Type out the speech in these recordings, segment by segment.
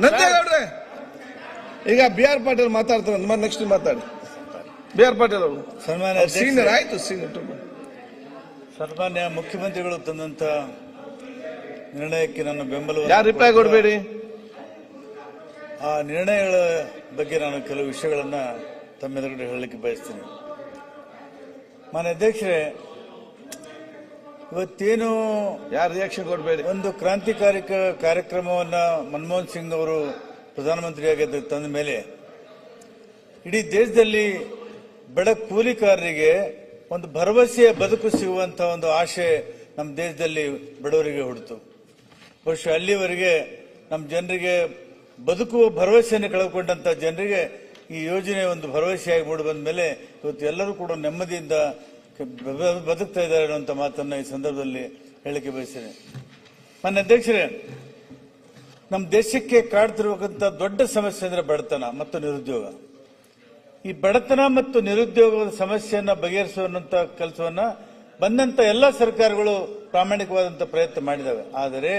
ನಂದೇಗೌಡ್ರೆ ಈಗ ಬಿ.ಆರ್. ಪಾಟೀಲ್ ಮಾತಾಡ್ತಾರೆ, ನೆಕ್ಸ್ಟ್ ಮಾತಾಡಿ. ಬಿ.ಆರ್. ಪಾಟೀಲ್ ಅವರು ಸನ್ಮಾನ್ಯ ಸೀನಿಯರ್ ಆಯ್ತು, ಸೀನಿಯರ್. ಸನ್ಮಾನ್ಯ ಮುಖ್ಯಮಂತ್ರಿಗಳು ತಂದಂತ ನಿರ್ಣಯಕ್ಕೆ ನನ್ನ ಬೆಂಬಲ. ಯಾರು ರಿಪ್ಲೈ ಕೊಡಬೇಡಿ. ಆ ನಿರ್ಣಯಗಳ ಬಗ್ಗೆ ನಾನು ಕೆಲವು ವಿಷಯಗಳನ್ನ ತಮ್ಮೆದುರುಗಡೆ ಹೇಳಲಿಕ್ಕೆ ಬಯಸ್ತೀನಿ. ಮಾನ್ಯ ಅಧ್ಯಕ್ಷರೇ, ಇವತ್ತೇನು ಯಾರು ರಿಯಾಕ್ಷನ್ ಕೊಡಬೇಡಿ. ಒಂದು ಕ್ರಾಂತಿಕಾರಿ ಕಾರ್ಯಕ್ರಮವನ್ನ ಮನಮೋಹನ್ ಸಿಂಗ್ ಅವರು ಪ್ರಧಾನಮಂತ್ರಿಯಾಗಿ ತಂದ ಮೇಲೆ ಇಡೀ ದೇಶದಲ್ಲಿ ಬಡ ಕೂಲಿಕಾರರಿಗೆ ಒಂದು ಭರವಸೆಯ ಬದುಕು ಸಿಗುವಂತಹ ಒಂದು ಆಶೆ ನಮ್ಮ ದೇಶದಲ್ಲಿ ಬಡವರಿಗೆ ಹುಟ್ಟಿತು. ಬಹುಶಃ ಅಲ್ಲಿವರೆಗೆ ನಮ್ಮ ಜನರಿಗೆ ಬದುಕುವ ಭರವಸೆಯನ್ನು ಕಳೆದುಕೊಂಡಂತ ಜನರಿಗೆ ಈ ಯೋಜನೆ ಒಂದು ಭರವಸೆಯಾಗಿ ಮೂಡಿ ಬಂದ ಮೇಲೆ ಇವತ್ತು ಎಲ್ಲರೂ ಕೂಡ ನೆಮ್ಮದಿಯಿಂದ ಬದುಕ್ತಾ ಇದ್ದಾರೆ ಅನ್ನುವಂಥ ಮಾತನ್ನ ಈ ಸಂದರ್ಭದಲ್ಲಿ ಹೇಳಿಕೆ ಬಯಸ್ತೇನೆ. ಮಾನ್ಯ ಅಧ್ಯಕ್ಷರೇ, ನಮ್ಮ ದೇಶಕ್ಕೆ ಕಾಡ್ತಿರುವಂತ ದೊಡ್ಡ ಸಮಸ್ಯೆ ಅಂದ್ರೆ ಬಡತನ ಮತ್ತು ನಿರುದ್ಯೋಗ. ಈ ಬಡತನ ಮತ್ತು ನಿರುದ್ಯೋಗದ ಸಮಸ್ಯೆಯನ್ನ ಬಗೆಹರಿಸುವಂತ ಕೆಲಸವನ್ನ ಬಂದಂತ ಎಲ್ಲ ಸರ್ಕಾರಗಳು ಪ್ರಾಮಾಣಿಕವಾದಂತ ಪ್ರಯತ್ನ ಮಾಡಿದವೆ. ಆದರೆ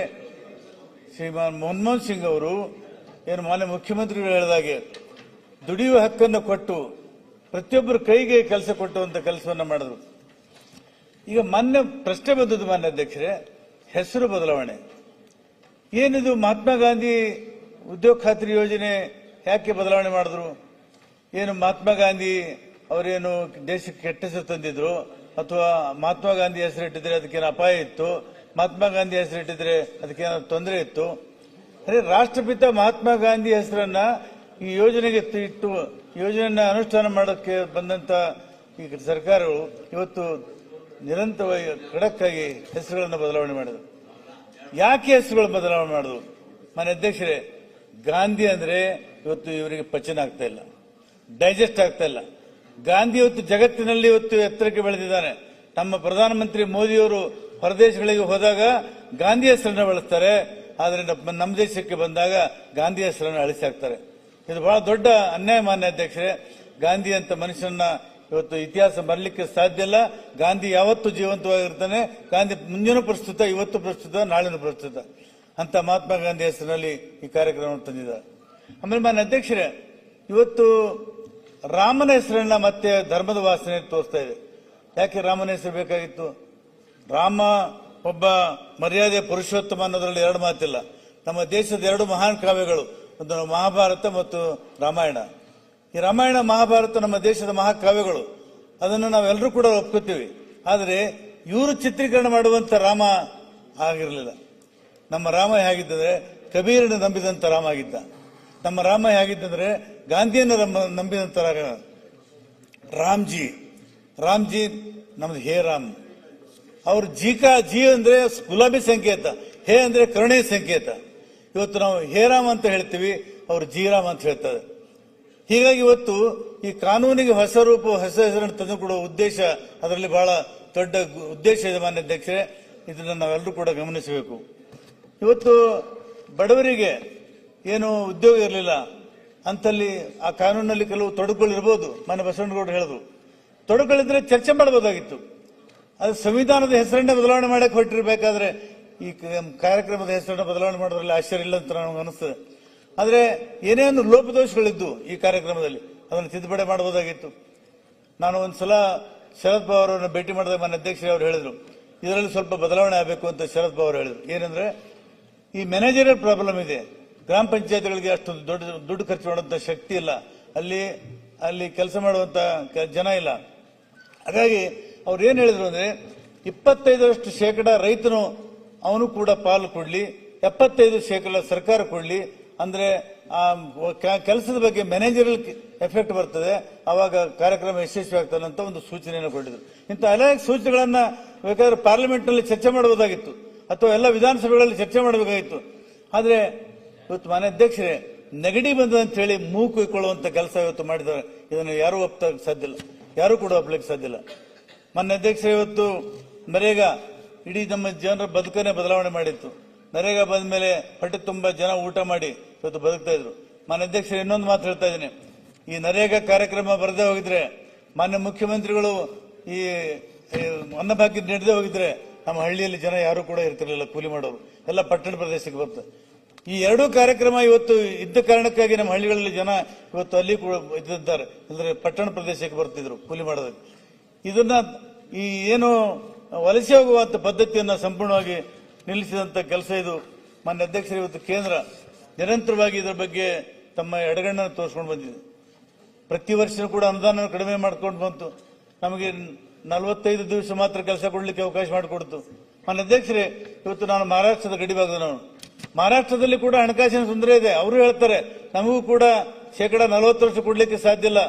ಶ್ರೀಮಾನ್ ಮನಮೋಹನ್ ಸಿಂಗ್ ಅವರು ಏನು ಮಾನ್ಯ ಮುಖ್ಯಮಂತ್ರಿಗಳು ಹೇಳಿದಾಗೆ ದುಡಿಯುವ ಹಕ್ಕನ್ನು ಕೊಟ್ಟು ಪ್ರತಿಯೊಬ್ಬರ ಕೈಗೆ ಕೆಲಸ ಕೊಟ್ಟುವಂತ ಕೆಲಸವನ್ನ ಮಾಡಿದ್ರು. ಈಗ ಮೊನ್ನೆ ಪ್ರಶ್ನೆ ಬಂದದ್ದು ಮಾನ್ಯ ಅಧ್ಯಕ್ಷರೇ, ಹೆಸರು ಬದಲಾವಣೆ ಏನಿದು? ಮಹಾತ್ಮ ಗಾಂಧಿ ಉದ್ಯೋಗ ಖಾತ್ರಿ ಯೋಜನೆ ಯಾಕೆ ಬದಲಾವಣೆ ಮಾಡಿದ್ರು? ಏನು ಮಹಾತ್ಮ ಗಾಂಧಿ ಅವರೇನು ದೇಶಕ್ಕೆ ಕೆಟ್ಟ ಹೆಸರು ತಂದಿದ್ರು, ಅಥವಾ ಮಹಾತ್ಮ ಗಾಂಧಿ ಹೆಸರಿಟ್ಟಿದ್ರೆ ಅದಕ್ಕೇನು ಅಪಾಯ ಇತ್ತು? ಮಹಾತ್ಮ ಗಾಂಧಿ ಹೆಸರಿಟ್ಟಿದ್ರೆ ಅದಕ್ಕೇನೋ ತೊಂದರೆ ಇತ್ತು? ಅದೇ ರಾಷ್ಟ್ರಪಿತ ಮಹಾತ್ಮ ಗಾಂಧಿ ಹೆಸರನ್ನ ಈ ಯೋಜನೆಗೆ ಇಟ್ಟು ಯೋಜನೆಯನ್ನ ಅನುಷ್ಠಾನ ಮಾಡೋಕ್ಕೆ ಬಂದಂತ ಈ ಸರ್ಕಾರಗಳು ಇವತ್ತು ನಿರಂತರವಾಗಿ ಖಡಕ್ ಆಗಿ ಹೆಸರುಗಳನ್ನು ಬದಲಾವಣೆ ಮಾಡಿದ್ರು. ಯಾಕೆ ಹೆಸರುಗಳು ಬದಲಾವಣೆ ಮಾಡಿದ್ರು? ಮಾನ್ಯ ಅಧ್ಯಕ್ಷರೇ, ಗಾಂಧಿ ಅಂದ್ರೆ ಇವತ್ತು ಇವರಿಗೆ ಪಚನ ಆಗ್ತಾ ಇಲ್ಲ, ಡೈಜೆಸ್ಟ್ ಆಗ್ತಾ ಇಲ್ಲ. ಗಾಂಧಿ ಇವತ್ತು ಜಗತ್ತಿನಲ್ಲಿ ಇವತ್ತು ಎತ್ತರಕ್ಕೆ ಬೆಳೆದಿದ್ದಾನೆ. ನಮ್ಮ ಪ್ರಧಾನಮಂತ್ರಿ ಮೋದಿಯವರು ಹೊರದೇಶಗಳಿಗೆ ಹೋದಾಗ ಗಾಂಧಿ ಹೆಸರನ್ನ ಬಳಸ್ತಾರೆ, ಆದರೆ ನಮ್ಮ ದೇಶಕ್ಕೆ ಬಂದಾಗ ಗಾಂಧಿ ಹೆಸರನ್ನು ಅಳಿಸಿ ಹಾಕ್ತಾರೆ. ಇದು ಬಹಳ ದೊಡ್ಡ ಅನ್ಯಾಯ ಮಾನ್ಯ ಅಧ್ಯಕ್ಷರೇ. ಗಾಂಧಿ ಅಂತ ಮನುಷ್ಯನ ಇವತ್ತು ಇತಿಹಾಸ ಬರಲಿಕ್ಕೆ ಸಾಧ್ಯ ಇಲ್ಲ. ಗಾಂಧಿ ಯಾವತ್ತೂ ಜೀವಂತವಾಗಿರ್ತಾನೆ. ಗಾಂಧಿ ಮುಂದಿನ ಪ್ರಸ್ತುತ, ಇವತ್ತು ಪ್ರಸ್ತುತ, ನಾಳಿನ ಪ್ರಸ್ತುತ ಅಂತ ಮಹಾತ್ಮ ಗಾಂಧಿ ಹೆಸರಿನಲ್ಲಿ ಈ ಕಾರ್ಯಕ್ರಮ ತಂದಿದ್ದಾರೆ. ಆಮೇಲೆ ಮಾನ್ಯ ಅಧ್ಯಕ್ಷರೇ, ಇವತ್ತು ರಾಮನ ಹೆಸರನ್ನ ಮತ್ತೆ ಧರ್ಮದ ವಾಸನೆ ತೋರಿಸ್ತಾ ಇದೆ. ಯಾಕೆ ರಾಮನ ಹೆಸರು ಬೇಕಾಗಿತ್ತು? ರಾಮ ಒಬ್ಬ ಮರ್ಯಾದೆ ಪುರುಷೋತ್ತಮ ಅನ್ನೋದ್ರಲ್ಲಿ ಎರಡು ಮಾತಿಲ್ಲ. ನಮ್ಮ ದೇಶದ ಎರಡು ಮಹಾನ್ ಕಾವ್ಯಗಳು, ಒಂದು ಮಹಾಭಾರತ ಮತ್ತು ರಾಮಾಯಣ. ಈ ರಾಮಾಯಣ ಮಹಾಭಾರತ ನಮ್ಮ ದೇಶದ ಮಹಾಕಾವ್ಯಗಳು, ಅದನ್ನು ನಾವೆಲ್ಲರೂ ಕೂಡ ಒಪ್ಕೋತೀವಿ. ಆದರೆ ಇವರು ಚಿತ್ರೀಕರಣ ಮಾಡುವಂತ ರಾಮ ಆಗಿರಲಿಲ್ಲ. ನಮ್ಮ ರಾಮ ಹೇಗಿದ್ದರೆ ಕಬೀರನ ನಂಬಿದಂತ ರಾಮ ಆಗಿದ್ದ. ನಮ್ಮ ರಾಮ ಹೇಗಿದ್ದಂದ್ರೆ ಗಾಂಧಿಯನ್ನು ನಂಬಿದಂತ ರಾಮ್ಜಿ ನಮ್ದು ಹೇ ರಾಮ್. ಅವ್ರ ಜಿ ಅಂದ್ರೆ ಗುಲಾಬಿ ಸಂಕೇತ, ಹೇ ಅಂದ್ರೆ ಕರುಣೆ ಸಂಕೇತ. ಇವತ್ತು ನಾವು ಹೇ ರಾಮ್ ಅಂತ ಹೇಳ್ತೀವಿ, ಅವರು ಜೀರಾಮ್ ಅಂತ ಹೇಳ್ತಾರೆ. ಹೀಗಾಗಿ ಇವತ್ತು ಈ ಕಾನೂನಿಗೆ ಹೊಸ ರೂಪ, ಹೊಸ ಹೆಸರನ್ನು ತಂದುಕೊಡುವ ಉದ್ದೇಶ ಅದರಲ್ಲಿ ಬಹಳ ದೊಡ್ಡ ಉದ್ದೇಶ ಇದೆ ಮಾನ್ಯ ಅಧ್ಯಕ್ಷರೇ. ಇದನ್ನು ನಾವೆಲ್ಲರೂ ಕೂಡ ಗಮನಿಸಬೇಕು. ಇವತ್ತು ಬಡವರಿಗೆ ಏನು ಉದ್ಯೋಗ ಇರಲಿಲ್ಲ ಅಂತಲ್ಲಿ ಆ ಕಾನೂನಲ್ಲಿ ಕೆಲವು ತೊಡಕುಗಳಿರ್ಬೋದು. ಮಾನ್ಯ ಬಸವನಗೌಡರು ಹೇಳಿದ್ರು, ತೊಡಕುಗಳಿದ್ರೆ ಚರ್ಚೆ ಮಾಡಬಹುದಾಗಿತ್ತು. ಅದು ಸಂವಿಧಾನದ ಹೆಸರನ್ನೇ ಬದಲಾವಣೆ ಮಾಡಕ್ಕೆ ಹೊರಟಿರ್ಬೇಕಾದ್ರೆ ಈ ಕಾರ್ಯಕ್ರಮದ ಹೆಸರನ್ನ ಬದಲಾವಣೆ ಮಾಡೋದ್ರಲ್ಲಿ ಆಶ್ಚರ್ಯ ಇಲ್ಲ ಅಂತ ನಮಗೆ ಅನಿಸ್ತದೆ. ಆದರೆ ಏನೇ ಒಂದು ಲೋಪದೋಷಗಳಿದ್ದು ಈ ಕಾರ್ಯಕ್ರಮದಲ್ಲಿ ಅದನ್ನು ತಿದ್ದುಪಡಿ ಮಾಡಬಹುದಾಗಿತ್ತು. ನಾನು ಒಂದ್ಸಲ ಶರದ್ ಪವಾರ್ ಅವರನ್ನು ಭೇಟಿ ಮಾಡಿದಾಗ ಮಾನ್ಯ ಅಧ್ಯಕ್ಷರೇ ಅವರು ಹೇಳಿದ್ರು, ಇದರಲ್ಲಿ ಸ್ವಲ್ಪ ಬದಲಾವಣೆ ಆಗಬೇಕು ಅಂತ ಶರದ್ ಪವಾರ್ ಹೇಳಿದ್ರು. ಏನಂದ್ರೆ ಈ ಮ್ಯಾನೇಜರಿಯಲ್ ಪ್ರಾಬ್ಲಮ್ ಇದೆ. ಗ್ರಾಮ ಪಂಚಾಯತ್ಗಳಿಗೆ ಅಷ್ಟು ದುಡ್ಡು ಖರ್ಚು ಮಾಡುವಂತ ಶಕ್ತಿ ಇಲ್ಲ, ಅಲ್ಲಿ ಕೆಲಸ ಮಾಡುವಂತ ಜನ ಇಲ್ಲ. ಹಾಗಾಗಿ ಅವ್ರು ಏನ್ ಹೇಳಿದ್ರು ಅಂದ್ರೆ 25% ರೈತನು ಅವನು ಕೂಡ ಪಾಲು ಕೊಡ್ಲಿ, 75% ಸರ್ಕಾರ ಕೊಡ್ಲಿ. ಅಂದ್ರೆ ಆ ಕೆಲಸದ ಬಗ್ಗೆ ಮ್ಯಾನೇಜರಿಯಲ್ ಎಫೆಕ್ಟ್ ಬರ್ತದೆ, ಅವಾಗ ಕಾರ್ಯಕ್ರಮ ಯಶಸ್ವಿ ಆಗ್ತದೆ ಅಂತ ಒಂದು ಸೂಚನೆಯನ್ನು ಕೊಟ್ಟಿದ್ರು. ಇಂಥ ಅನೇಕ ಸೂಚನೆಗಳನ್ನ ಬೇಕಾದ್ರೆ ಪಾರ್ಲಿಮೆಂಟ್ ನಲ್ಲಿ ಚರ್ಚೆ ಮಾಡಬಹುದಾಗಿತ್ತು, ಅಥವಾ ಎಲ್ಲ ವಿಧಾನಸಭೆಗಳಲ್ಲಿ ಚರ್ಚೆ ಮಾಡಬೇಕಾಗಿತ್ತು. ಆದ್ರೆ ಇವತ್ತು ಮಾನ್ಯ ಅಧ್ಯಕ್ಷರೇ, ನೆಗಡಿ ಬಂದಂತ ಹೇಳಿ ಮೂಗು ಇಕ್ಕೊಳ್ಳುವಂತ ಕೆಲಸ ಇವತ್ತು ಮಾಡಿದ್ದಾರೆ. ಇದನ್ನು ಯಾರೂ ಒಪ್ಪಕ್ಕೆ ಸಾಧ್ಯ ಇಲ್ಲ, ಯಾರು ಕೂಡ ಒಪ್ಪಲಿಕ್ಕೆ ಸಾಧ್ಯ ಇಲ್ಲ. ಮಾನ್ಯ ಅಧ್ಯಕ್ಷರೇ, ಇವತ್ತು ನರೇಗಾ ಇಡೀ ನಮ್ಮ ಜನರ ಬದುಕನ್ನೇ ಬದಲಾವಣೆ ಮಾಡಿತ್ತು. ನರೇಗಾ ಬಂದ ಮೇಲೆ ಹೊಟ್ಟೆ ತುಂಬಾ ಜನ ಊಟ ಮಾಡಿ ಇವತ್ತು ಬದುಕ್ತಾ ಇದ್ರು. ಮಾನ್ಯ ಅಧ್ಯಕ್ಷರೇ, ಇನ್ನೊಂದು ಮಾತು ಹೇಳ್ತಾ ಇದ್ದೀನಿ, ಈ ನರೇಗಾ ಕಾರ್ಯಕ್ರಮ ಬರದೇ ಹೋಗಿದ್ರೆ, ಮಾನ್ಯ ಮುಖ್ಯಮಂತ್ರಿಗಳು ಈ ಅನ್ನಭಾಗ್ಯ ನೀಡದೆ ಹೋಗಿದ್ರೆ ನಮ್ಮ ಹಳ್ಳಿಯಲ್ಲಿ ಜನ ಯಾರು ಕೂಡ ಇರ್ತಿರ್ಲಿಲ್ಲ, ಕೂಲಿ ಮಾಡೋರು ಎಲ್ಲ ಪಟ್ಟಣ ಪ್ರದೇಶಕ್ಕೆ ಬರ್ತಾರೆ. ಈ ಎರಡೂ ಕಾರ್ಯಕ್ರಮ ಇವತ್ತು ಇದ್ದ ಕಾರಣಕ್ಕಾಗಿ ನಮ್ಮ ಹಳ್ಳಿಗಳಲ್ಲಿ ಜನ ಇವತ್ತು ಅಲ್ಲಿ ಕೂಡ ಇದ್ದಾರೆ, ಅಂದ್ರೆ ಪಟ್ಟಣ ಪ್ರದೇಶಕ್ಕೆ ಬರ್ತಿದ್ರು ಕೂಲಿ ಮಾಡೋದಕ್ಕೆ. ಇದನ್ನ ಈ ಏನು ವಲಸೆ ಹೋಗುವಂತ ಪದ್ಧತಿಯನ್ನ ಸಂಪೂರ್ಣವಾಗಿ ನಿಲ್ಲಿಸಿದಂತ ಕೆಲಸ ಇದು. ಮಾನ್ಯ ಅಧ್ಯಕ್ಷರು, ಇವತ್ತು ಕೇಂದ್ರ ನಿರಂತರವಾಗಿ ಇದರ ಬಗ್ಗೆ ತಮ್ಮ ಎಡಗಣ್ಣನ್ನು ತೋರಿಸ್ಕೊಂಡು ಬಂದಿದೆ. ಪ್ರತಿ ವರ್ಷ ಕೂಡ ಅನುದಾನ ಕಡಿಮೆ ಮಾಡ್ಕೊಂಡು ಬಂತು. ನಮಗೆ 45 ದಿವಸ ಮಾತ್ರ ಕೆಲಸ ಕೊಡ್ಲಿಕ್ಕೆ ಅವಕಾಶ ಮಾಡಿಕೊಡ್ತು. ಮಾನ್ಯ ಅಧ್ಯಕ್ಷರೇ, ಇವತ್ತು ನಾನು ಮಹಾರಾಷ್ಟ್ರದ ಗಡಿಭಾಗದವನು. ಮಹಾರಾಷ್ಟ್ರದಲ್ಲಿ ಕೂಡ ಹಣಕಾಸಿನ ತೊಂದರೆ ಇದೆ. ಅವರು ಹೇಳ್ತಾರೆ ನಮಗೂ ಕೂಡ 40% ಕೊಡ್ಲಿಕ್ಕೆ ಸಾಧ್ಯ ಇಲ್ಲ,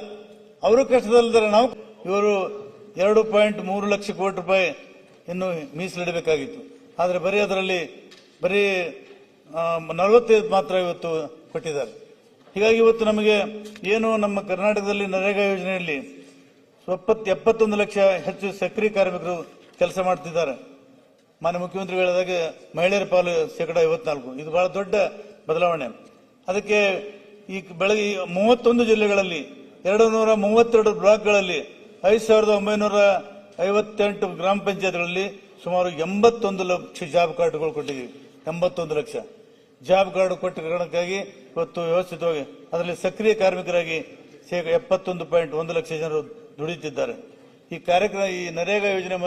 ಅವರು ಕಷ್ಟದಲ್ಲಿದ್ದಾರೆ. ನಾವು ಇವರು 2.3 ಲಕ್ಷ ಕೋಟಿ ರೂಪಾಯಿ ಇನ್ನು ಮೀಸಲಿಡಬೇಕಾಗಿತ್ತು. ಆದರೆ ಅದರಲ್ಲಿ ಬರೀ 45 ಮಾತ್ರ ಇವತ್ತು ಕೊಟ್ಟಿದ್ದಾರೆ. ಹೀಗಾಗಿ ಇವತ್ತು ನಮಗೆ ಏನು ನಮ್ಮ ಕರ್ನಾಟಕದಲ್ಲಿ ನರೇಗಾ ಯೋಜನೆಯಲ್ಲಿ 71 ಲಕ್ಷ ಹೆಚ್ಚು ಸಕ್ರಿಯ ಕಾರ್ಮಿಕರು ಕೆಲಸ ಮಾಡ್ತಿದ್ದಾರೆ. ಮಾನ್ಯ ಮುಖ್ಯಮಂತ್ರಿಗಳು ಹೇಳಿದಾಗ ಮಹಿಳೆಯರ ಪಾಲು 54%. ಇದು ಬಹಳ ದೊಡ್ಡ ಬದಲಾವಣೆ. ಅದಕ್ಕೆ ಈ ಬೆಳಗ್ಗೆ 31 ಜಿಲ್ಲೆಗಳಲ್ಲಿ 232 ಬ್ಲಾಕ್ಗಳಲ್ಲಿ 5958 ಗ್ರಾಮ ಪಂಚಾಯತ್ಗಳಲ್ಲಿ ಸುಮಾರು 81 ಲಕ್ಷ ಜಾಬ್ ಕಾರ್ಡ್ಗಳು ಕೊಟ್ಟಿದ್ದೀವಿ. 81 ಲಕ್ಷ ಜಾಬ್ ಕಾರ್ಡ್ ಕೊಟ್ಟ ಕಾರಣಕ್ಕಾಗಿ ಇವತ್ತು ವ್ಯವಸ್ಥಿತವಾಗಿ ಅದರಲ್ಲಿ ಸಕ್ರಿಯ ಕಾರ್ಮಿಕರಾಗಿ 71.1 ಲಕ್ಷ ಜನರು ದುಡಿಯುತ್ತಿದ್ದಾರೆ. ಈ ಕಾರ್ಯಕ್ರಮ, ಈ ನರೇಗಾ ಯೋಜನೆ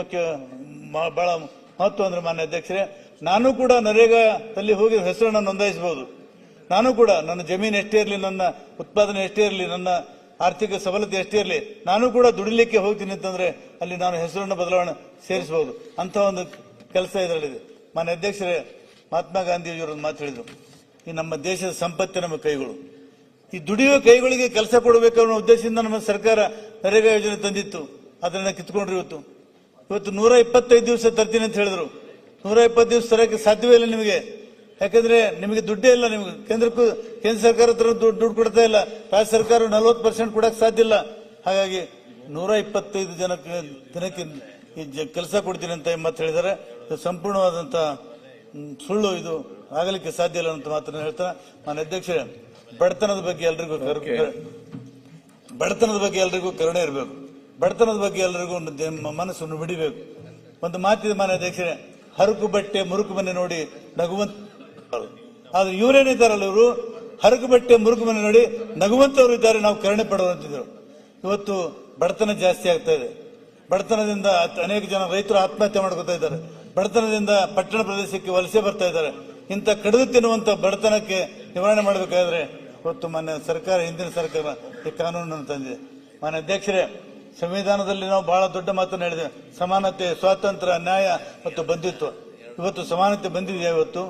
ಬಹಳ ಮಹತ್ವ ಅಂದ್ರೆ, ಮಾನ್ಯ ಅಧ್ಯಕ್ಷರೇ, ನಾನು ಕೂಡ ನರೇಗಾದಲ್ಲಿ ಹೋಗಿ ಹೆಸರನ್ನು ನೋಂದಾಯಿಸಬಹುದು. ನಾನು ಕೂಡ ನನ್ನ ಜಮೀನು ಎಷ್ಟೇ ಇರಲಿ, ನನ್ನ ಉತ್ಪಾದನೆ ಎಷ್ಟೇ ಇರಲಿ, ನನ್ನ ಆರ್ಥಿಕ ಸಬಲತೆ ಎಷ್ಟೇ ಇರಲಿ, ನಾನು ಕೂಡ ದುಡಿಲಿಕ್ಕೆ ಹೋಗ್ತೀನಿ ಅಂತಂದ್ರೆ ಅಲ್ಲಿ ನಾನು ಹೆಸರನ್ನು ಬದಲಾವಣೆ ಸೇರಿಸಬಹುದು. ಅಂತ ಒಂದು ಕೆಲಸ ಇದರಲ್ಲಿದೆ. ಮಾನ್ಯ ಅಧ್ಯಕ್ಷರೇ, ಮಹಾತ್ಮ ಗಾಂಧಿಯವರು ಮಾತು ಹೇಳಿದ್ರು, ಈ ನಮ್ಮ ದೇಶದ ಸಂಪತ್ತು ನಮ್ಮ ಕೈಗಳು. ಈ ದುಡಿಯುವ ಕೈಗಳಿಗೆ ಕೆಲಸ ಕೊಡಬೇಕು ಅನ್ನೋ ಉದ್ದೇಶದಿಂದ ನಮ್ಮ ಸರ್ಕಾರ ನರೇಗಾ ಯೋಜನೆ ತಂದಿತ್ತು. ಅದನ್ನ ಕಿತ್ಕೊಂಡ್ರು. ಇವತ್ತು 125 ದಿವಸ ತರ್ತೀನಿ ಅಂತ ಹೇಳಿದ್ರು. 120 ದಿವಸ ತರಕ್ಕೆ ಸಾಧ್ಯವೇ ಇಲ್ಲ ನಿಮಗೆ. ಯಾಕಂದ್ರೆ ನಿಮಗೆ ದುಡ್ಡೇ ಇಲ್ಲ. ನಿಮಗೆ ಕೇಂದ್ರ ಸರ್ಕಾರ ಹತ್ರ ದುಡ್ಡು ಕೊಡ್ತಾ ಇಲ್ಲ. ರಾಜ್ಯ ಸರ್ಕಾರ 40% ಕೊಡಕ್ಕೆ ಸಾಧ್ಯ ಇಲ್ಲ. ಹಾಗಾಗಿ 125 ದಿನಕ್ಕೆ ಕೆಲಸ ಕೊಡ್ತೀನಿ ಅಂತ ಮಾತು ಹೇಳಿದ್ದಾರೆ. ಇದು ಸಂಪೂರ್ಣವಾದಂತ ಸುಳ್ಳು. ಇದು ಆಗಲಿಕ್ಕೆ ಸಾಧ್ಯ ಇಲ್ಲ ಅಂತ ಮಾತನ್ನ ಹೇಳ್ತಾನೆ. ನಾನು ಅಧ್ಯಕ್ಷರೇ, ಬಡತನದ ಬಗ್ಗೆ ಎಲ್ರಿಗೂ ಕರುಣೆ ಇರಬೇಕು. ಬಡತನದ ಬಗ್ಗೆ ಎಲ್ರಿಗೂ ಮನಸ್ಸನ್ನು ಬಿಡಿಬೇಕು. ಒಂದು ಮಾತಿದೆ ಮಾನ್ಯ ಅಧ್ಯಕ್ಷರೇ, ಹರಕು ಬಟ್ಟೆ ಮುರುಕು ಮನೆ ನೋಡಿ ನಗುವಂತ. ಆದ್ರೆ ಇವರೇನಿದ್ದಾರಲ್ಲ, ಇವರು ಹರಕು ಬಟ್ಟೆ ಮುರುಕು ಮನೆ ನೋಡಿ ನಗುವಂತವರು ಇದ್ದಾರೆ, ನಾವು ಕರುಣೆ ಪಡುವಂತಿದ್ರು. ಇವತ್ತು ಬಡತನ ಜಾಸ್ತಿ ಆಗ್ತಾ ಇದೆ. ಬಡತನದಿಂದ ಅನೇಕ ಜನ ರೈತರು ಆತ್ಮಹತ್ಯೆ ಮಾಡ್ಕೊತಾ ಇದ್ದಾರೆ. ಬಡತನದಿಂದ ಪಟ್ಟಣ ಪ್ರದೇಶಕ್ಕೆ ವಲಸೆ ಬರ್ತಾ ಇದ್ದಾರೆ. ಇಂಥ ಕಡಿದು ತಿನ್ನುವಂತ ಬಡತನಕ್ಕೆ ನಿವಾರಣೆ ಮಾಡಬೇಕಾದ್ರೆ ಇವತ್ತು ಮಾನ್ಯ ಸರ್ಕಾರ, ಹಿಂದಿನ ಸರ್ಕಾರ ಈ ಕಾನೂನನ್ನು ತಂದಿದೆ. ಮಾನ್ಯ ಅಧ್ಯಕ್ಷರೇ, ಸಂವಿಧಾನದಲ್ಲಿ ನಾವು ಬಹಳ ದೊಡ್ಡ ಮಾತನ್ನು ಹೇಳಿದ್ದೇವೆ. ಸಮಾನತೆ, ಸ್ವಾತಂತ್ರ್ಯ, ನ್ಯಾಯ ಮತ್ತು ಬಂಧುತ್ವ. ಇವತ್ತು ಸಮಾನತೆ ಬಂದಿದೆಯಾ? ಇವತ್ತು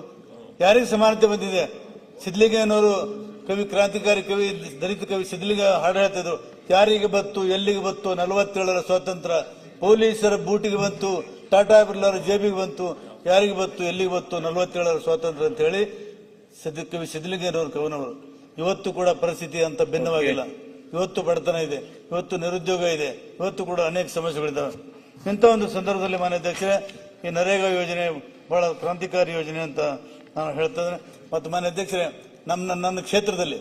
ಯಾರಿಗೆ ಸಮಾನತೆ ಬಂದಿದೆ? ಸಿದ್ಧಲಿಂಗಯ್ಯನವರು, ಕವಿ, ಕ್ರಾಂತಿಕಾರಿ ಕವಿ, ದಲಿತ ಕವಿ ಸಿದ್ಧಲಿಂಗ ಹಾಡು ಹೇಳ್ತಿದ್ರು, ಯಾರಿಗೆ ಬತ್ತು, ಎಲ್ಲಿಗೆ ಬತ್ತು 47ರ ಸ್ವಾತಂತ್ರ್ಯ, ಪೊಲೀಸರ ಬೂಟಿಗೆ ಬಂತು, ಟಾಟಾ ಬಿರ್ಲಾರ ಜೇಬಿಗೆ ಬಂತು, ಯಾರಿಗೆ ಬತ್ತು, ಎಲ್ಲಿಗೆ ಬತ್ತು 47ರ ಸ್ವಾತಂತ್ರ್ಯ ಅಂತ ಹೇಳಿ ಕವಿ ಸಿದ್ಧಲಿಂಗಯ್ಯನವರು ಕವನವರು. ಇವತ್ತು ಕೂಡ ಪರಿಸ್ಥಿತಿ ಅಂತ ಭಿನ್ನವಾಗಿಲ್ಲ. ಇವತ್ತು ಬಡತನ ಇದೆ, ಇವತ್ತು ನಿರುದ್ಯೋಗ ಇದೆ, ಇವತ್ತು ಕೂಡ ಅನೇಕ ಸಮಸ್ಯೆಗಳಿದ್ದಾವೆ. ಇಂಥ ಒಂದು ಸಂದರ್ಭದಲ್ಲಿ ಮಾನ್ಯ ಅಧ್ಯಕ್ಷರೇ, ಈ ನರೇಗಾ ಯೋಜನೆ ಬಹಳ ಕ್ರಾಂತಿಕಾರಿ ಯೋಜನೆ ಅಂತ ನಾನು ಹೇಳ್ತೇನೆ. ಮತ್ತು ಮಾನ್ಯ ಅಧ್ಯಕ್ಷರೇ, ನನ್ನ ಕ್ಷೇತ್ರದಲ್ಲಿ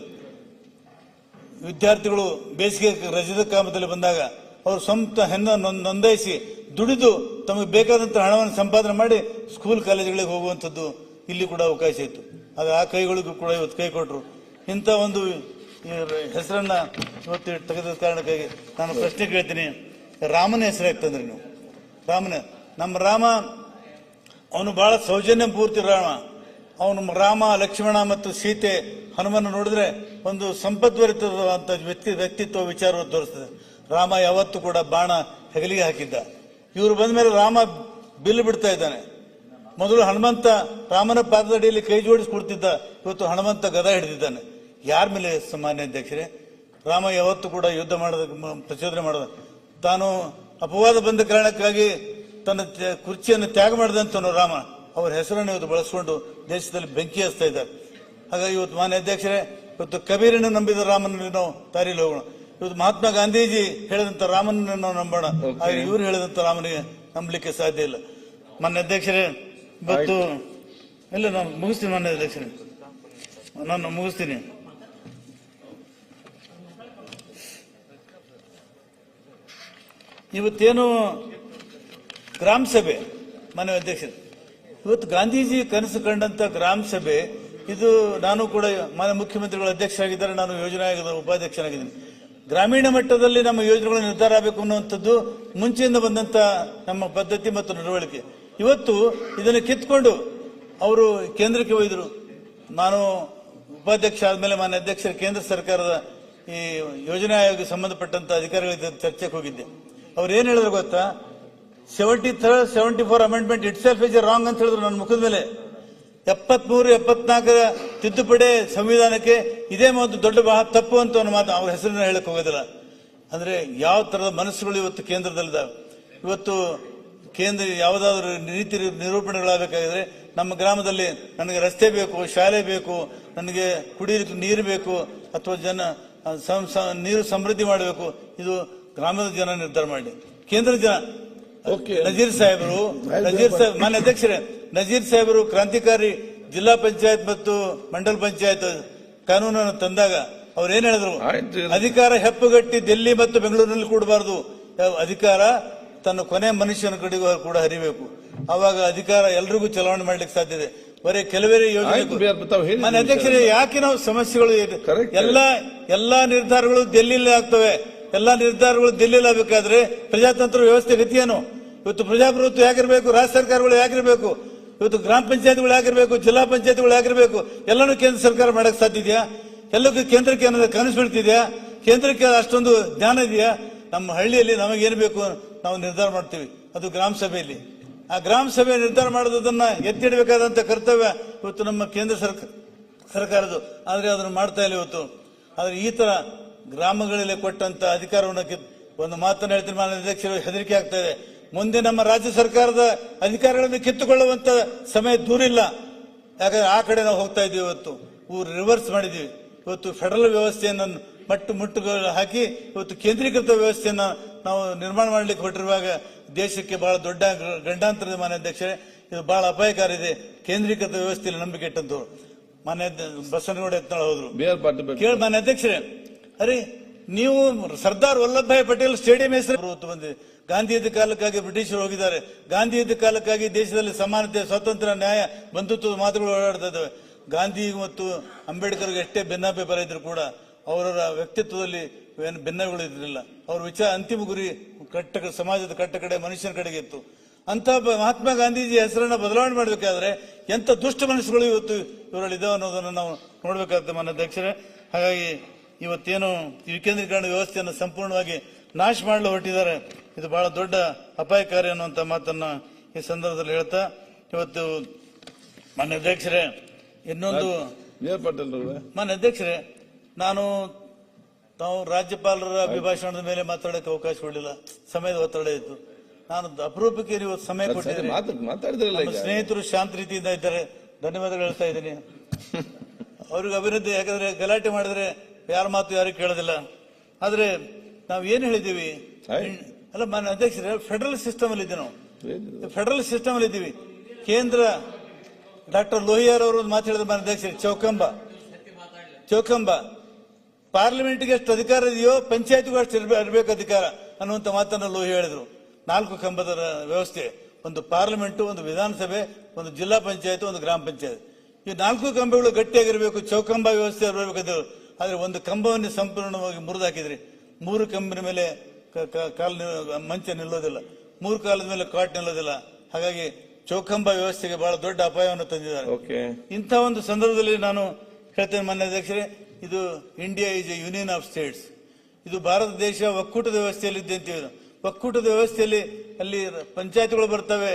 ವಿದ್ಯಾರ್ಥಿಗಳು ಬೇಸಿಗೆ ರಜದ ಕಾಲದಲ್ಲಿ ಬಂದಾಗ ಅವರು ಸ್ವಂತ ನೋಂದಾಯಿಸಿ ದುಡಿದು ತಮಗೆ ಬೇಕಾದಂತಹ ಹಣವನ್ನು ಸಂಪಾದನೆ ಮಾಡಿ ಸ್ಕೂಲ್ ಕಾಲೇಜುಗಳಿಗೆ ಹೋಗುವಂಥದ್ದು ಇಲ್ಲಿ ಕೂಡ ಅವಕಾಶ ಇತ್ತು. ಆಗ ಆ ಕೈಗಳಿಗೂ ಕೂಡ ಇವತ್ತು ಕೈ ಕೊಟ್ಟರು. ಇಂಥ ಒಂದು ಹೆಸರನ್ನ ಇವತ್ತು ತೆಗೆದ ಕಾರಣಕ್ಕಾಗಿ ನಾನು ಪ್ರಶ್ನೆ ಕೇಳ್ತೀನಿ, ರಾಮನ ಹೆಸರು ಯಾಕ್ತಂದ್ರಿ ನೀವು? ನಮ್ಮ ರಾಮ ಅವನು ಬಹಳ ಸೌಜನ್ಯ ಪೂರ್ತಿ ರಾಮ. ಅವನು ರಾಮ, ಲಕ್ಷ್ಮಣ ಮತ್ತು ಸೀತೆ, ಹನುಮನ್ನು ನೋಡಿದ್ರೆ ಒಂದು ಸಂಪದ್ಭರಿತವಾದಂತ ವ್ಯಕ್ತಿತ್ವ ವಿಚಾರವನ್ನು ತೋರಿಸ್ತದೆ. ರಾಮ ಯಾವತ್ತೂ ಕೂಡ ಬಾಣ ಹೆಗಲಿಗೆ ಹಾಕಿದ್ದ. ಇವರು ಬಂದ ಮೇಲೆ ರಾಮ ಬಿಲ್ಲು ಬಿಡ್ತಾ ಇದ್ದಾನೆ. ಮೊದಲು ಹನುಮಂತ ರಾಮನ ಪಾದದಡಿಯಲ್ಲಿ ಕೈ ಜೋಡಿಸಿಕೊಡ್ತಿದ್ದ, ಇವತ್ತು ಹನುಮಂತ ಗದ ಹಿಡಿದಿದ್ದಾನೆ. ಯಾರ ಮೇಲೆ? ಸಾಮಾನ್ಯ ಅಧ್ಯಕ್ಷರೇ, ರಾಮ ಯಾವತ್ತೂ ಕೂಡ ಯುದ್ಧ ಮಾಡೋದ, ಪ್ರಚೋದನೆ ಮಾಡೋದ, ತಾನು ಅಪವಾದ ಬಂದ ಕಾರಣಕ್ಕಾಗಿ ತನ್ನ ಕುರ್ಚಿಯನ್ನು ತ್ಯಾಗ ಮಾಡಿದಂತನು ರಾಮ. ಅವರ ಹೆಸರನ್ನು ಇವತ್ತು ಬಳಸಿಕೊಂಡು ದೇಶದಲ್ಲಿ ಬೆಂಕಿ ಹಚ್ತಾ ಇದ್ದಾರೆ. ಹಾಗಾಗಿ ಇವತ್ತು ಮಾನ್ಯ ಅಧ್ಯಕ್ಷರೇ, ಇವತ್ತು ಕಬೀರನ್ನು ನಂಬಿದ ರಾಮನಲ್ಲಿ ನಾವು ದಾರಿಯಲ್ಲಿ ಹೋಗೋಣ. ಇವತ್ತು ಮಹಾತ್ಮ ಗಾಂಧೀಜಿ ಹೇಳಿದಂತ ರಾಮನನ್ನು ನಾವು ನಂಬೋಣ. ಹಾಗೆ ಇವರು ಹೇಳಿದಂತ ರಾಮನಿಗೆ ನಂಬಲಿಕ್ಕೆ ಸಾಧ್ಯ ಇಲ್ಲ. ಮಾನ್ಯ ಅಧ್ಯಕ್ಷರೇ, ಇವತ್ತು ಇಲ್ಲ, ನಾನು ಮುಗಿಸ್ತೀನಿ. ಮಾನ್ಯ ಅಧ್ಯಕ್ಷರೇ, ನಾನು ಮುಗಿಸ್ತೀನಿ. ಇವತ್ತೇನು ಗ್ರಾಮ ಸಭೆ, ಮಾನ್ಯ ಅಧ್ಯಕ್ಷರೇ, ಇವತ್ತು ಗಾಂಧೀಜಿ ಕನಸು ಕಂಡಂತ ಗ್ರಾಮ ಸಭೆ ಇದು ನಾನು ಕೂಡ ಮಾನ್ಯ ಮುಖ್ಯಮಂತ್ರಿಗಳ ಅಧ್ಯಕ್ಷರಾಗಿದ್ದಾರೆ, ನಾನು ಯೋಜನಾ ಆಯೋಗದ ಉಪಾಧ್ಯಕ್ಷರಾಗಿದ್ದೀನಿ. ಗ್ರಾಮೀಣ ಮಟ್ಟದಲ್ಲಿ ನಮ್ಮ ಯೋಜನೆಗಳು ನಿರ್ಧಾರ ಆಗಬೇಕು ಅನ್ನುವಂಥದ್ದು ಮುಂಚೆಯಿಂದ ಬಂದಂತ ನಮ್ಮ ಪದ್ಧತಿ ಮತ್ತು ನಡವಳಿಕೆ. ಇವತ್ತು ಇದನ್ನು ಕಿತ್ಕೊಂಡು ಅವರು ಕೇಂದ್ರಕ್ಕೆ ಒಯ್ದರು. ನಾನು ಉಪಾಧ್ಯಕ್ಷ ಆದ್ಮೇಲೆ ಮಾನ್ಯ ಅಧ್ಯಕ್ಷರು ಕೇಂದ್ರ ಸರ್ಕಾರದ ಈ ಯೋಜನಾ ಆಯೋಗಕ್ಕೆ ಸಂಬಂಧಪಟ್ಟಂತ ಅಧಿಕಾರಿಗಳ ಜೊತೆ ಚರ್ಚೆಗೆ ಹೋಗಿದ್ದೆ. ಅವ್ರು ಏನ್ ಹೇಳಿದ್ರು ಗೊತ್ತಾ, 73, 74 amendment it self is wrong ಅಂತ ಹೇಳಿದ್ರು ನನ್ನ ಮುಖದ ಮೇಲೆ. 73, 74 ತಿದ್ದುಪಡಿ ಸಂವಿಧಾನಕ್ಕೆ ಇದೇ ಒಂದು ದೊಡ್ಡ ತಪ್ಪು ಅಂತ ಒಂದು ಮಾತು ಅವ್ರ ಹೆಸರನ್ನ ಹೇಳಕ್ ಹೋಗೋದಿಲ್ಲ. ಅಂದ್ರೆ ಯಾವ ತರದ ಮನಸ್ಸುಗಳು ಇವತ್ತು ಕೇಂದ್ರದಲ್ಲಿದ್ದಾವೆ. ಇವತ್ತು ಕೇಂದ್ರ ಯಾವುದಾದ್ರೂ ನೀತಿ ನಿರೂಪಣೆಗಳಾಗಬೇಕಾದ್ರೆ ನಮ್ಮ ಗ್ರಾಮದಲ್ಲಿ ನನಗೆ ರಸ್ತೆ ಬೇಕು, ಶಾಲೆ ಬೇಕು, ನನಗೆ ಕುಡಿಯಲಿಕ್ಕೆ ನೀರು ಬೇಕು, ಅಥವಾ ನೀರು ಸಮೃದ್ಧಿ ಮಾಡಬೇಕು, ಇದು ಗ್ರಾಮದ ಜನ ನಿರ್ಧಾರ ಮಾಡಿ. ಕೇಂದ್ರ ಜನ ನಜೀರ್ ಸಾಹೇಬರು ಮಾನ್ಯ ಅಧ್ಯಕ್ಷರೇ, ನಜೀರ್ ಸಾಹೇಬರು ಕ್ರಾಂತಿಕಾರಿ ಜಿಲ್ಲಾ ಪಂಚಾಯತ್ ಮತ್ತು ಮಂಡಲ್ ಪಂಚಾಯತ್ ಕಾನೂನನ್ನು ತಂದಾಗ ಅವ್ರು ಏನ್ ಹೇಳಿದ್ರು, ಅಧಿಕಾರ ಹೆಪ್ಪುಗಟ್ಟಿ ದಿಲ್ಲಿ ಮತ್ತು ಬೆಂಗಳೂರಿನಲ್ಲಿ ಕೂಡಬಾರದು, ಅಧಿಕಾರ ತನ್ನ ಕೊನೆ ಮನುಷ್ಯನ ಕಡೆಗೂ ಕೂಡ ಹರಿಬೇಕು. ಅವಾಗ ಅಧಿಕಾರ ಎಲ್ರಿಗೂ ಚಲಾವಣೆ ಮಾಡ್ಲಿಕ್ಕೆ ಸಾಧ್ಯ ಇದೆ. ಬರೀ ಕೆಲವೇ ಯೋಜನೆ. ಮಾನ್ಯ ಅಧ್ಯಕ್ಷರೇ, ಯಾಕೆ ನಾವು ಸಮಸ್ಯೆಗಳು ಎಲ್ಲಾ ನಿರ್ಧಾರಗಳು ಡೆಲ್ಲಿಲಿ ಆಗ್ತವೆ. ಎಲ್ಲಾ ನಿರ್ಧಾರಗಳು ಡೆಲ್ಲಿಲಿ ಆಗಬೇಕಾದ್ರೆ ಪ್ರಜಾತಂತ್ರ ವ್ಯವಸ್ಥೆ ಗತಿಯೇನು? ಇವತ್ತು ಪ್ರಜಾಪ್ರಭುತ್ವ ಯಾಕಿರ್ಬೇಕು, ರಾಜ್ಯ ಸರ್ಕಾರಗಳು ಯಾಕಿರ್ಬೇಕು, ಇವತ್ತು ಗ್ರಾಮ ಪಂಚಾಯತ್ಗಳು ಯಾಕಿರ್ಬೇಕು, ಜಿಲ್ಲಾ ಪಂಚಾಯತ್ಗಳು ಯಾಕಿರ್ಬೇಕು? ಎಲ್ಲನೂ ಕೇಂದ್ರ ಸರ್ಕಾರ ಮಾಡಕ್ ಸಾಧ್ಯ ಇದೆಯಾ? ಎಲ್ಲಕ್ಕೂ ಕೇಂದ್ರಕ್ಕೆ ಏನಾದ್ರು ಕನಸು ಬೀಳ್ತಿದ್ಯಾ? ಕೇಂದ್ರಕ್ಕೆ ಅಷ್ಟೊಂದು ಜ್ಞಾನ ಇದೆಯಾ? ನಮ್ಮ ಹಳ್ಳಿಯಲ್ಲಿ ನಮಗೇನು ಬೇಕು ನಾವು ನಿರ್ಧಾರ ಮಾಡ್ತೀವಿ, ಅದು ಗ್ರಾಮ ಸಭೆಯಲ್ಲಿ. ಆ ಗ್ರಾಮ ಸಭೆ ನಿರ್ಧಾರ ಮಾಡೋದನ್ನ ಎತ್ತಿಡಬೇಕಾದಂತ ಕರ್ತವ್ಯ ಇವತ್ತು ನಮ್ಮ ಕೇಂದ್ರ ಸರ್ಕಾರದ್ದು. ಆದ್ರೆ ಅದನ್ನು ಮಾಡ್ತಾ ಇಲ್ಲ ಇವತ್ತು. ಆದ್ರೆ ಈ ತರ ಗ್ರಾಮಗಳಲ್ಲಿ ಕೊಟ್ಟಂತ ಅಧಿಕಾರವನ್ನು ಒಂದು ಮಾತನ್ನು ಹೇಳ್ತೀನಿ ಮಾನ್ಯ ಅಧ್ಯಕ್ಷರು, ಹೆದರಿಕೆ ಆಗ್ತಾ ಇದೆ. ಮುಂದೆ ನಮ್ಮ ರಾಜ್ಯ ಸರ್ಕಾರದ ಅಧಿಕಾರಗಳನ್ನು ಕಿತ್ತುಕೊಳ್ಳುವಂತ ಸಮಯ ದೂರಿಲ್ಲ. ಯಾಕಂದ್ರೆ ಆ ಕಡೆ ನಾವು ಹೋಗ್ತಾ ಇದ್ದೀವಿ. ಇವತ್ತು ರಿವರ್ಸ್ ಮಾಡಿದೀವಿ. ಇವತ್ತು ಫೆಡರಲ್ ವ್ಯವಸ್ಥೆಯನ್ನು ಮುಟ್ಟುಗಳು ಹಾಕಿ ಇವತ್ತು ಕೇಂದ್ರೀಕೃತ ವ್ಯವಸ್ಥೆಯನ್ನ ನಾವು ನಿರ್ಮಾಣ ಮಾಡಲಿಕ್ಕೆ ಹೊರಟಿರುವಾಗ ದೇಶಕ್ಕೆ ಬಹಳ ದೊಡ್ಡ ಗಂಡಾಂತರದ ಮಾನ್ಯ ಅಧ್ಯಕ್ಷರೇ, ಇದು ಬಹಳ ಅಪಾಯಕಾರಿ ಇದೆ. ಕೇಂದ್ರೀಕೃತ ವ್ಯವಸ್ಥೆಯಲ್ಲಿ ನಂಬಿಕೆ ಇಟ್ಟಂತವ್ರು ಮಾನ್ಯ ಬಸವನಗೌಡ ಎತ್ತಳ ಹೋದ್ರು. ಕೇಳಿ ಮಾನ್ಯ ಅಧ್ಯಕ್ಷರೇ, ಅರೆ ನೀವು ಸರ್ದಾರ್ ವಲ್ಲಭಭಾಯಿ ಪಟೇಲ್ ಸ್ಟೇಡಿಯಂ ಹೆಸರು ಬಂದಿದೆ. ಗಾಂಧಿ ಇದ್ದ ಕಾಲಕ್ಕಾಗಿ ಬ್ರಿಟಿಷರು ಹೋಗಿದ್ದಾರೆ. ಗಾಂಧಿ ಇದ್ದ ಕಾಲಕ್ಕಾಗಿ ದೇಶದಲ್ಲಿ ಸಮಾನತೆ, ಸ್ವಾತಂತ್ರ್ಯ, ನ್ಯಾಯ, ಬಂಧುತ್ವದ ಮಾತುಗಳು ಓಡಾಡ್ತಾ ಇದ್ದಾವೆ. ಗಾಂಧಿ ಮತ್ತು ಅಂಬೇಡ್ಕರ್ಗೆ ಎಷ್ಟೇ ಭಿನ್ನಾಭಿಪ್ರಾಯ ಇದ್ರು ಕೂಡ ಅವರ ವ್ಯಕ್ತಿತ್ವದಲ್ಲಿ ಏನು ಭಿನ್ನಗಳು ಇದ್ರಿಲ್ಲ. ಅವ್ರ ವಿಚಾರ ಅಂತಿಮ ಗುರಿ ಸಮಾಜದ ಕಟ್ಟಕಡೆ ಮನುಷ್ಯನ ಕಡೆಗೆ ಇತ್ತು. ಅಂತ ಮಹಾತ್ಮ ಗಾಂಧೀಜಿ ಹೆಸರನ್ನ ಬದಲಾವಣೆ ಮಾಡಬೇಕಾದ್ರೆ ಎಂತ ದುಷ್ಟ ಮನಸ್ಸುಗಳು ಇವತ್ತು ಇವರಲ್ಲಿ ಇದಾವೆ ಅನ್ನೋದನ್ನು ನಾವು ನೋಡ್ಬೇಕಾಗ್ತದೆ ಮಾನ್ಯ ಅಧ್ಯಕ್ಷರೇ. ಹಾಗಾಗಿ ಇವತ್ತೇನು ವಿಕೇಂದ್ರೀಕರಣ ವ್ಯವಸ್ಥೆಯನ್ನು ಸಂಪೂರ್ಣವಾಗಿ ನಾಶ ಮಾಡಲು ಹೊರಟಿದ್ದಾರೆ. ಇದು ಬಹಳ ದೊಡ್ಡ ಅಪಾಯಕಾರಿ ಅನ್ನುವಂತ ಮಾತನ್ನ ಈ ಸಂದರ್ಭದಲ್ಲಿ ಹೇಳ್ತಾ, ಇವತ್ತು ಮಾನ್ಯ ಅಧ್ಯಕ್ಷರೇ ಇನ್ನೊಂದು ಮಾನ್ಯ ಅಧ್ಯಕ್ಷರೇ, ನಾವು ರಾಜ್ಯಪಾಲರ ಅಭಿಭಾಷಣದ ಮೇಲೆ ಮಾತಾಡಕ್ಕೆ ಅವಕಾಶ ಕೊಡಲಿಲ್ಲ, ಸಮಯದ ಒತ್ತಡ ಇತ್ತು. ನಾನು ಅಪರೂಪಕ್ಕೆ ನೀವು ಸಮಯ ಕೊಟ್ಟಿದ್ದೀನಿ. ಸ್ನೇಹಿತರು ಶಾಂತ ರೀತಿಯಿಂದ ಇದ್ದಾರೆ, ಧನ್ಯವಾದಗಳು ಹೇಳ್ತಾ ಇದ್ದೀನಿ. ಅವ್ರಿಗೆ ಅಭಿವೃದ್ಧಿ, ಯಾಕಂದ್ರೆ ಗಲಾಟೆ ಮಾಡಿದ್ರೆ ಯಾರ ಮಾತು ಯಾರು ಕೇಳೋದಿಲ್ಲ. ಆದ್ರೆ ನಾವು ಏನ್ ಹೇಳಿದೀವಿ ಅಲ್ಲ ಮಾನ್ಯ ಅಧ್ಯಕ್ಷರೇ, ಫೆಡರಲ್ ಸಿಸ್ಟಮ್ ಅಲ್ಲಿ ಇದ್ದೀವಿ ನಾವು. ಫೆಡರಲ್ ಸಿಸ್ಟಮ್ ಅಲ್ಲಿ ಇದ್ದೀವಿ. ಕೇಂದ್ರ ಡಾಕ್ಟರ್ ಲೋಹಿಯಾರ್ ಅವರು ಒಂದು ಮಾತು ಹೇಳಿದ್ರು ಮಾನ್ಯ ಅಧ್ಯಕ್ಷರೇ, ಚೌಕಂಬ ಪಾರ್ಲಿಮೆಂಟ್ಗೆ ಎಷ್ಟು ಅಧಿಕಾರ ಇದೆಯೋ ಪಂಚಾಯತ್ಗೂ ಅಷ್ಟು ಇರಬೇಕು ಅಧಿಕಾರ ಅನ್ನುವಂತ ಮಾತನ್ನು ಲೋಹಿ ಹೇಳಿದ್ರು. 4 ಕಂಬದ ವ್ಯವಸ್ಥೆ, ಒಂದು ಪಾರ್ಲಿಮೆಂಟ್, ಒಂದು ವಿಧಾನಸಭೆ, ಒಂದು ಜಿಲ್ಲಾ ಪಂಚಾಯತ್, ಒಂದು ಗ್ರಾಮ ಪಂಚಾಯತ್. ಈ 4 ಕಂಬಗಳು ಗಟ್ಟಿಯಾಗಿರ್ಬೇಕು, ಚೌಕಂಬ ವ್ಯವಸ್ಥೆ ಇರಬೇಕಂತ. ಆದ್ರೆ ಒಂದು ಕಂಬವನ್ನು ಸಂಪೂರ್ಣವಾಗಿ ಮುರಿದು ಹಾಕಿದ್ರಿ. 3 ಕಂಬಿನ ಮೇಲೆ ಮಂಚ ನಿಲ್ಲೋದಿಲ್ಲ, 3 ಕಾಲದ ಮೇಲೆ ಕಾಟ್ ನಿಲ್ಲೋದಿಲ್ಲ. ಹಾಗಾಗಿ ಚೌಕಂಬ ವ್ಯವಸ್ಥೆಗೆ ಬಹಳ ದೊಡ್ಡ ಅಪಾಯವನ್ನು ತಂದಿದ್ದಾರೆ. ಇಂಥ ಒಂದು ಸಂದರ್ಭದಲ್ಲಿ ನಾನು ಹೇಳ್ತೇನೆ ಮಾನ್ಯ ಅಧ್ಯಕ್ಷರೇ, ಇದು India is A union of States. ಇದು ಭಾರತ ದೇಶ ಒಕ್ಕೂಟದ ವ್ಯವಸ್ಥೆಯಲ್ಲಿ ಇದೆ ಅಂತೀವಿ. ಒಕ್ಕೂಟದ ವ್ಯವಸ್ಥೆಯಲ್ಲಿ ಅಲ್ಲಿ ಪಂಚಾಯತ್ಗಳು ಬರ್ತವೆ,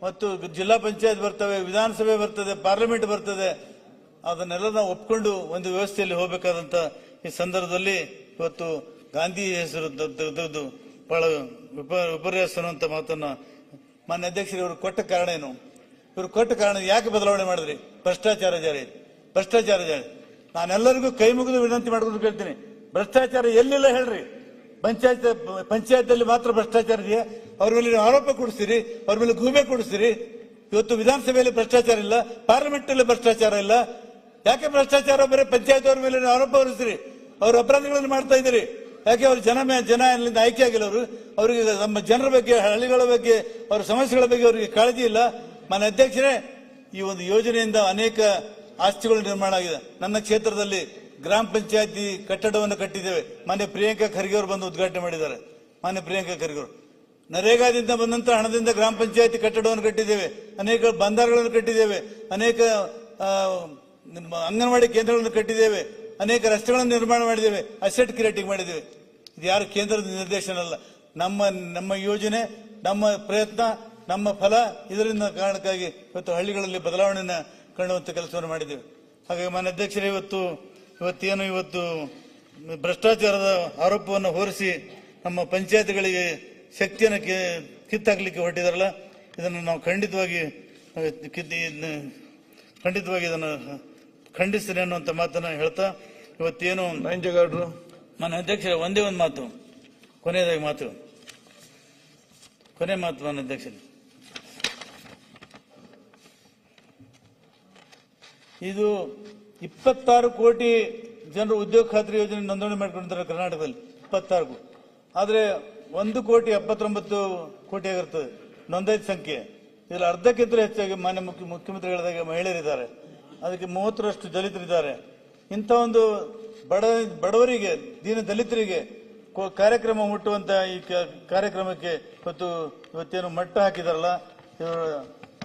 ಮತ್ತು ಜಿಲ್ಲಾ ಪಂಚಾಯತ್ ಬರ್ತವೆ, ವಿಧಾನಸಭೆ ಬರ್ತದೆ, ಪಾರ್ಲಿಮೆಂಟ್ ಬರ್ತದೆ. ಅದನ್ನೆಲ್ಲ ನಾವು ಒಪ್ಕೊಂಡು ಒಂದು ವ್ಯವಸ್ಥೆಯಲ್ಲಿ ಹೋಗಬೇಕಾದಂತ ಈ ಸಂದರ್ಭದಲ್ಲಿ ಇವತ್ತು ಗಾಂಧಿ ಹೆಸರು ತೆಗೆದು ಬಹಳ ವಿಪರ್ಯಾಸ ಅನ್ನುವಂತ ಮಾತನ್ನ ಮಾನ್ಯ ಅಧ್ಯಕ್ಷರು ಇವರು ಕೊಟ್ಟ ಕಾರಣ ಏನು? ಇವರು ಕೊಟ್ಟ ಕಾರಣ ಯಾಕೆ ಬದಲಾವಣೆ ಮಾಡಿದ್ರಿ? ಭ್ರಷ್ಟಾಚಾರ ಜಾರಿ. ನಾನೆಲ್ಲರಿಗೂ ಕೈ ಮುಗಿದು ವಿನಂತಿ ಮಾಡ್ಕೊಂಡು ಕೇಳ್ತೀನಿ, ಭ್ರಷ್ಟಾಚಾರ ಎಲ್ಲಿಲ್ಲ ಹೇಳ್ರಿ. ಪಂಚಾಯತ್ ಅಲ್ಲಿ ಮಾತ್ರ ಭ್ರಷ್ಟಾಚಾರ ಇದೆಯಾ? ಅವ್ರ ಮೇಲೆ ಆರೋಪ ಕೊಡಿಸ್ತೀರಿ, ಅವ್ರ ಮೇಲೆ ಗೂಬೆ ಕೊಡಿಸ್ತೀರಿ. ಇವತ್ತು ವಿಧಾನಸಭೆಯಲ್ಲಿ ಭ್ರಷ್ಟಾಚಾರ ಇಲ್ಲ, ಪಾರ್ಲಿಮೆಂಟ್ ಅಲ್ಲಿ ಭ್ರಷ್ಟಾಚಾರ ಇಲ್ಲ. ಯಾಕೆ ಭ್ರಷ್ಟಾಚಾರ? ಬರೀ ಪಂಚಾಯತ್ ಅವ್ರ ಮೇಲೆ ಆರೋಪ ಹೊರಿಸ್ತೀರಿ, ಅವ್ರ ಅಪರಾಧಗಳನ್ನು ಮಾಡ್ತಾ ಇದ್ದೀರಿ. ಯಾಕೆ ಅವ್ರ ಜನ ಅಲ್ಲಿಂದ ಆಯ್ಕೆ ಆಗಿಲ್ಲ. ಅವರಿಗೆ ನಮ್ಮ ಜನರ ಬಗ್ಗೆ, ಹಳ್ಳಿಗಳ ಬಗ್ಗೆ, ಅವರ ಸಮಸ್ಯೆಗಳ ಬಗ್ಗೆ ಅವರಿಗೆ ಕಾಳಜಿ ಇಲ್ಲ. ಮಾನ್ಯ ಅಧ್ಯಕ್ಷರೇ, ಈ ಒಂದು ಯೋಜನೆಯಿಂದ ಆಸ್ತಿಗಳು ನಿರ್ಮಾಣ ಆಗಿದೆ. ನನ್ನ ಕ್ಷೇತ್ರದಲ್ಲಿ ಗ್ರಾಮ ಪಂಚಾಯತಿ ಕಟ್ಟಡವನ್ನು ಕಟ್ಟಿದ್ದೇವೆ. ಮಾನ್ಯ ಪ್ರಿಯಾಂಕಾ ಖರ್ಗೆ ಅವರು ಬಂದು ಉದ್ಘಾಟನೆ ಮಾಡಿದ್ದಾರೆ. ಮಾನ್ಯ ಪ್ರಿಯಾಂಕಾ ಖರ್ಗೆ ಅವರು ನರೇಗಾದಿಂದ ಬಂದಂತ ಹಣದಿಂದ ಗ್ರಾಮ ಪಂಚಾಯತಿ ಕಟ್ಟಡವನ್ನು ಕಟ್ಟಿದ್ದೇವೆ, ಅನೇಕ ಬಂದಾರಗಳನ್ನು ಕಟ್ಟಿದ್ದೇವೆ, ಅನೇಕ ಅಂಗನವಾಡಿ ಕೇಂದ್ರಗಳನ್ನು ಕಟ್ಟಿದ್ದೇವೆ, ಅನೇಕ ರಸ್ತೆಗಳನ್ನು ನಿರ್ಮಾಣ ಮಾಡಿದ್ದೇವೆ, ಅಸೆಟ್ ಕ್ರಿಯೇಟಿಂಗ್ ಮಾಡಿದ್ದೇವೆ. ಇದು ಯಾರು ಕೇಂದ್ರದ ನಿರ್ದೇಶನ ಅಲ್ಲ, ನಮ್ಮ ಯೋಜನೆ, ನಮ್ಮ ಪ್ರಯತ್ನ, ನಮ್ಮ ಫಲ. ಇದರಿಂದ ಕಾರಣಕ್ಕಾಗಿ ಇವತ್ತು ಹಳ್ಳಿಗಳಲ್ಲಿ ಬದಲಾವಣೆಯನ್ನು ಕಾಣುವಂತ ಕೆಲಸವನ್ನು ಮಾಡಿದ್ದೇವೆ. ಹಾಗಾಗಿ ಮಾನ್ಯ ಅಧ್ಯಕ್ಷರೇ, ಇವತ್ತು ಭ್ರಷ್ಟಾಚಾರದ ಆರೋಪವನ್ನು ಹೊರಿಸಿ ನಮ್ಮ ಪಂಚಾಯತ್ಗಳಿಗೆ ಶಕ್ತಿಯನ್ನು ಕಿತ್ತಾಕ್ಲಿಕ್ಕೆ ಹೊರಟಿದಾರಲ್ಲ, ಇದನ್ನು ನಾವು ಖಂಡಿತವಾಗಿ ಇದನ್ನು ಖಂಡಿಸ್ತೇನೆ ಅನ್ನುವಂಥ ಮಾತನ್ನ ಹೇಳ್ತಾ, ಇವತ್ತೇನು ನಂಜೇಗೌಡರು ಮಾನ್ಯ ಅಧ್ಯಕ್ಷರೇ, ಒಂದೇ ಒಂದು ಮಾತು, ಕೊನೆ ಮಾತು ಮಾನ್ಯ ಅಧ್ಯಕ್ಷರೇ, ಇದು 26 ಕೋಟಿ ಜನರು ಉದ್ಯೋಗ ಖಾತ್ರಿ ಯೋಜನೆ ನೋಂದಣಿ ಮಾಡಿಕೊಂಡಿದ್ದಾರೆ ಕರ್ನಾಟಕದಲ್ಲಿ, 26. ಆದರೆ 1,79 ಕೋಟಿ ಆಗಿರ್ತದೆ ನೋಂದಾಯಿತ ಸಂಖ್ಯೆ. ಇದರಲ್ಲಿ ಅರ್ಧಕ್ಕಿಂತಲೂ ಹೆಚ್ಚಾಗಿ ಮಾನ್ಯ ಮುಖ್ಯಮಂತ್ರಿ ಹೇಳಿದಾಗ ಮಹಿಳೆಯರಿದ್ದಾರೆ, ಅದಕ್ಕೆ 30ರಷ್ಟು ದಲಿತರಿದ್ದಾರೆ. ಇಂಥ ಒಂದು ಬಡವರಿಗೆ, ದೀನ ದಲಿತರಿಗೆ ಕಾರ್ಯಕ್ರಮ ಮುಟ್ಟುವಂತ ಈ ಕಾರ್ಯಕ್ರಮಕ್ಕೆ ಇವತ್ತೇನು ಮಟ್ಟ ಹಾಕಿದಾರಲ್ಲ,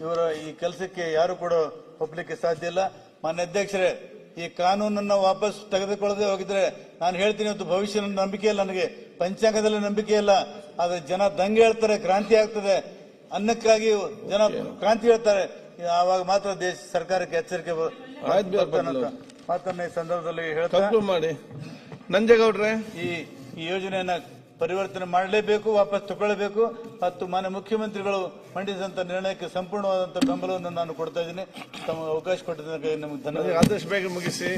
ಇವರ ಈ ಕೆಲಸಕ್ಕೆ ಯಾರು ಕೂಡ ಒಪ್ಪಲಿಕ್ಕೆ ಸಾಧ್ಯ ಇಲ್ಲ. ಮಾನ್ಯ ಅಧ್ಯಕ್ಷರೇ, ಈ ಕಾನೂನನ್ನು ವಾಪಸ್ ತೆಗೆದುಕೊಳ್ಳದೆ ಹೋಗಿದ್ರೆ ನಾನು ಹೇಳ್ತೀನಿ, ಇವತ್ತು ಭವಿಷ್ಯದ ನಂಬಿಕೆ ಇಲ್ಲ, ನನಗೆ ಪಂಚಾಂಗದಲ್ಲಿ ನಂಬಿಕೆ ಇಲ್ಲ. ಆದ್ರೆ ಜನ ದಂಗೆ ಹೇಳ್ತಾರೆ, ಕ್ರಾಂತಿ ಆಗ್ತದೆ, ಅನ್ನಕ್ಕಾಗಿ ಜನ ಕ್ರಾಂತಿ ಹೇಳ್ತಾರೆ, ಆವಾಗ ಮಾತ್ರ ಸರ್ಕಾರಕ್ಕೆ ಎಚ್ಚರಿಕೆ ಮಾತನ್ನ ಈ ಸಂದರ್ಭದಲ್ಲಿ ಹೇಳ್ತಾ ಮಾಡಿ. ನಂಜೇಗೌಡ್ರೆ, ಈ ಯೋಜನೆಯನ್ನ ಪರಿವರ್ತನೆ ಮಾಡಲೇಬೇಕು, ವಾಪಸ್ ತಗೊಳ್ಳಬೇಕು. ಮತ್ತು ಮಾನ್ಯ ಮುಖ್ಯಮಂತ್ರಿಗಳು ಮಂಡಿಸಿದಂತ ನಿರ್ಣಯಕ್ಕೆ ಸಂಪೂರ್ಣವಾದಂತಹ ಬೆಂಬಲವನ್ನು ನಾನು ಕೊಡ್ತಾ ಇದ್ದೀನಿ. ತಮ್ಮ ಅವಕಾಶ ಕೊಟ್ಟಿದ್ದಕ್ಕೆ ನಮಗೆ ಧನ್ಯವಾದ. ಆದಷ್ಟು ಬೇಗ ಮುಗಿಸಿ.